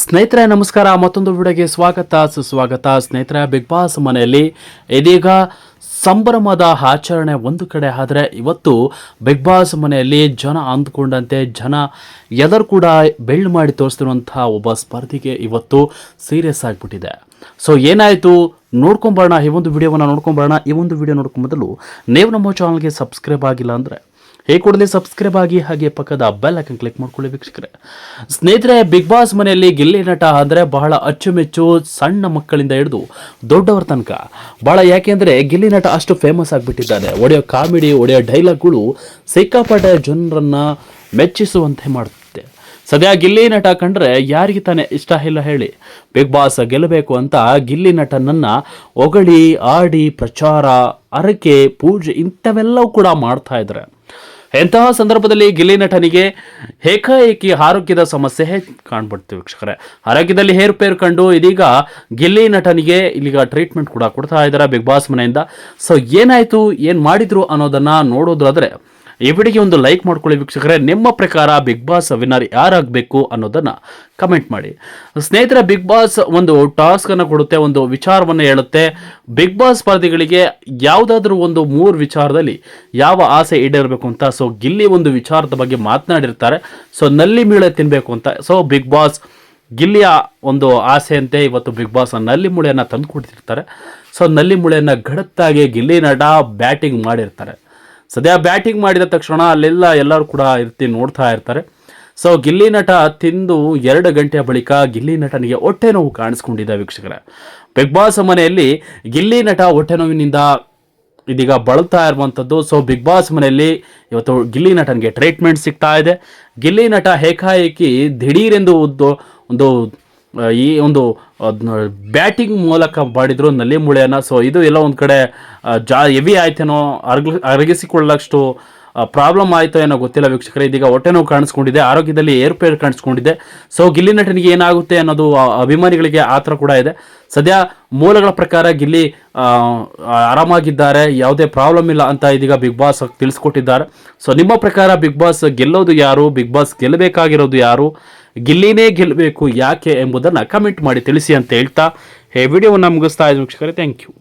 ಸ್ನೇಹಿತರೆ ನಮಸ್ಕಾರ, ಮತ್ತೊಂದು ವಿಡಿಯೋಗೆ ಸುಸ್ವಾಗತ. ಸ್ನೇಹಿತರೆ, ಬಿಗ್ ಬಾಸ್ ಮನೆಯಲ್ಲಿ ಇದೀಗ ಸಂಭ್ರಮದ ಆಚರಣೆ ಒಂದು ಕಡೆ ಆದರೆ ಇವತ್ತು ಬಿಗ್ ಬಾಸ್ ಮನೆಯಲ್ಲಿ ಜನ ಅಂದ್ಕೊಂಡಂತೆ ಜನ ಎಲ್ಲರೂ ಕೂಡ ಬೆಳ್ಳು ಮಾಡಿ ತೋರಿಸ್ತಿರುವಂತಹ ಒಬ್ಬ ಸ್ಪರ್ಧಿಗೆ ಇವತ್ತು ಸೀರಿಯಸ್ ಆಗಿಬಿಟ್ಟಿದೆ. ಸೊ ಏನಾಯಿತು ನೋಡ್ಕೊಂಬರೋಣ, ಈ ಒಂದು ವಿಡಿಯೋವನ್ನು ನೋಡ್ಕೊಂಬರೋಣ. ಈ ಒಂದು ವಿಡಿಯೋ ನೋಡ್ಕೊಂಡ್ ಮೊದಲು ನೀವು ನಮ್ಮ ಚಾನಲ್ಗೆ ಸಬ್ಸ್ಕ್ರೈಬ್ ಆಗಿಲ್ಲ ಅಂದರೆ ಕೂಡಲೇ ಸಬ್ಸ್ಕ್ರೈಬ್ ಆಗಿ, ಹಾಗೆ ಪಕ್ಕದ ಬೆಲ್ ಐಕನ್ ಕ್ಲಿಕ್ ಮಾಡ್ಕೊಳ್ಳಿ ವೀಕ್ಷಕರೇ. ಸ್ನೇಹಿತರೆ, ಬಿಗ್ ಬಾಸ್ ಮನೆಯಲ್ಲಿ ಗಿಲ್ಲಿ ನಟ ಅಂದರೆ ಬಹಳ ಅಚ್ಚುಮೆಚ್ಚು, ಸಣ್ಣ ಮಕ್ಕಳಿಂದ ಹಿಡಿದು ದೊಡ್ಡವರ ತನಕ ಬಹಳ. ಯಾಕೆಂದರೆ ಗಿಲ್ಲಿ ನಟ ಅಷ್ಟು ಫೇಮಸ್ ಆಗಿಬಿಟ್ಟಿದ್ದಾನೆ. ಒಡೆಯೋ ಕಾಮಿಡಿ, ಒಡೆಯೋ ಡೈಲಾಗ್ಗಳು ಸಿಕ್ಕಾಪಟ್ಟೆ ಜನರನ್ನು ಮೆಚ್ಚಿಸುವಂತೆ ಮಾಡುತ್ತೆ. ಸದ್ಯ ಗಿಲ್ಲಿ ನಟ ಕಂಡ್ರೆ ಯಾರಿಗೆ ತಾನೇ ಇಷ್ಟ ಇಲ್ಲ ಹೇಳಿ. ಬಿಗ್ ಬಾಸ್ ಗೆಲ್ಲಬೇಕು ಅಂತ ಗಿಲ್ಲಿ ನಟನನ್ನು ಹೊಗಳಿ ಆಡಿ ಪ್ರಚಾರ, ಹರಕೆ, ಪೂಜೆ ಇಂಥವೆಲ್ಲವೂ ಕೂಡ ಮಾಡ್ತಾ ಇದ್ದಾರೆ. ಇಂತಹ ಸಂದರ್ಭದಲ್ಲಿ ಗಿಲ್ಲಿ ನಟನಿಗೆ ಏಕಾಏಕಿ ಆರೋಗ್ಯದ ಸಮಸ್ಯೆ ಕಾಣ್ಬಿಡ್ತೀವಿ ವೀಕ್ಷಕರೇ. ಆರೋಗ್ಯದಲ್ಲಿ ಏರುಪೇರು ಕಂಡು ಇದೀಗ ಗಿಲ್ಲಿ ನಟನಿಗೆ ಇಲ್ಲಿಗ ಟ್ರೀಟ್ಮೆಂಟ್ ಕೂಡ ಕೊಡ್ತಾ ಇದ್ದಾರೆ ಬಿಗ್ ಬಾಸ್ ಮನೆಯಿಂದ. ಸೊ ಏನಾಯಿತು, ಏನು ಮಾಡಿದ್ರು ಅನ್ನೋದನ್ನು ನೋಡೋದಾದರೆ ಈ ವಿಡಿಯೋಗೆ ಒಂದು ಲೈಕ್ ಮಾಡ್ಕೊಳ್ಳಿ ವೀಕ್ಷಕರೇ. ನಿಮ್ಮ ಪ್ರಕಾರ ಬಿಗ್ ಬಾಸ್ ವಿನ್ನರ್ ಯಾರಾಗಬೇಕು ಅನ್ನೋದನ್ನು ಕಮೆಂಟ್ ಮಾಡಿ. ಸ್ನೇಹಿತರೆ, ಬಿಗ್ ಬಾಸ್ ಒಂದು ಟಾಸ್ಕನ್ನು ಕೊಡುತ್ತೆ, ಒಂದು ವಿಚಾರವನ್ನು ಹೇಳುತ್ತೆ. ಬಿಗ್ ಬಾಸ್ ಸ್ಪರ್ಧಿಗಳಿಗೆ ಯಾವುದಾದ್ರೂ ಒಂದು 3 ವಿಚಾರದಲ್ಲಿ ಯಾವ ಆಸೆ ಈಡೇರಬೇಕು ಅಂತ. ಸೊ ಗಿಲ್ಲಿ ಒಂದು ವಿಚಾರದ ಬಗ್ಗೆ ಮಾತನಾಡಿರ್ತಾರೆ. ಸೊ ನಲ್ಲಿ ಮೀಳೆ ತಿನ್ನಬೇಕು ಅಂತ. ಸೊ ಬಿಗ್ ಬಾಸ್ ಗಿಲ್ಲಿಯ ಒಂದು ಆಸೆಯಂತೆ ಇವತ್ತು ಬಿಗ್ ಬಾಸ್ ನಲ್ಲಿ ಮೂಳೆಯನ್ನು ತಂದು ಕೊಡ್ತಿರ್ತಾರೆ. ಸೊ ನಲ್ಲಿ ಮೂಳೆಯನ್ನು ಗಡತ್ತಾಗಿ ಗಿಲ್ಲಿ ನಟ ಬ್ಯಾಟಿಂಗ್ ಮಾಡಿರ್ತಾರೆ. ಸದ್ಯ ಬ್ಯಾಟಿಂಗ್ ಮಾಡಿದ ತಕ್ಷಣ ಅಲ್ಲೆಲ್ಲ ಎಲ್ಲರೂ ಕೂಡ ನೋಡ್ತಾ ಇರ್ತಾರೆ. ಸೊ ಗಿಲ್ಲಿ ನಟ ತಿಂದು 2 ಗಂಟೆಯ ಬಳಿಕ ಗಿಲ್ಲಿ ನಟನಿಗೆ ಹೊಟ್ಟೆ ನೋವು ಕಾಣಿಸ್ಕೊಂಡಿದೆ ವೀಕ್ಷಕರೇ. ಬಿಗ್ ಬಾಸ್ ಮನೆಯಲ್ಲಿ ಗಿಲ್ಲಿ ನಟ ಹೊಟ್ಟೆ ನೋವಿನಿಂದ ಇದೀಗ ಬಳಲ್ತಾ ಇರುವಂಥದ್ದು. ಸೊ ಬಿಗ್ ಬಾಸ್ ಮನೆಯಲ್ಲಿ ಇವತ್ತು ಗಿಲ್ಲಿ ನಟನಿಗೆ ಟ್ರೀಟ್ಮೆಂಟ್ ಸಿಗ್ತಾ ಇದೆ. ಗಿಲ್ಲಿ ನಟ ಏಕಾಏಕಿ ದಿಢೀರೆಂದು ಈ ಒಂದು ಬ್ಯಾಟಿಂಗ್ ಮೂಲಕ ಮಾಡಿದ್ರು ನಲ್ಲಿ ಮೂಳೆಯನ್ನು. ಸೊ ಇದು ಎಲ್ಲ ಒಂದು ಕಡೆ ಹೆವಿ ಆಯ್ತೇನೋ, ಅರಗಿಸಿಕೊಳ್ಳಷ್ಟು ಪ್ರಾಬ್ಲಮ್ ಆಯಿತೋ ಏನೋ ಗೊತ್ತಿಲ್ಲ ವೀಕ್ಷಕರೇ. ಇದೀಗ ಹೊಟ್ಟೆ ನೋವು ಕಾಣಿಸ್ಕೊಂಡಿದೆ, ಆರೋಗ್ಯದಲ್ಲಿ ಏರುಪೇರು ಕಾಣಿಸ್ಕೊಂಡಿದೆ. ಸೊ ಗಿಲ್ಲಿ ನಟನಿಗೆ ಏನಾಗುತ್ತೆ ಅನ್ನೋದು ಅಭಿಮಾನಿಗಳಿಗೆ ಆತರ ಕೂಡ ಇದೆ. ಸದ್ಯ ಮೂಲಗಳ ಪ್ರಕಾರ ಗಿಲ್ಲಿ ಆರಾಮಾಗಿದ್ದಾರೆ, ಯಾವುದೇ ಪ್ರಾಬ್ಲಮ್ ಇಲ್ಲ ಅಂತ ಇದೀಗ ಬಿಗ್ ಬಾಸ್ ತಿಳಿಸ್ಕೊಟ್ಟಿದ್ದಾರೆ. ಸೊ ನಿಮ್ಮ ಪ್ರಕಾರ ಬಿಗ್ ಬಾಸ್ ಗೆಲ್ಲೋದು ಯಾರು, ಬಿಗ್ ಬಾಸ್ ಗೆಲ್ಲಬೇಕಾಗಿರೋದು ಯಾರು, ಗಿಲ್ಲಿನೇ ಗೆಲ್ಲಬೇಕು ಯಾಕೆ ಎಂಬುದನ್ನು ಕಮೆಂಟ್ ಮಾಡಿ ತಿಳಿಸಿ ಅಂತ ಹೇಳ್ತಾ ಈ ವಿಡಿಯೋವನ್ನು ಮುಗಿಸ್ತಾ ಇದ್ದೀನಿ ವೀಕ್ಷಕರೇ. Thank you.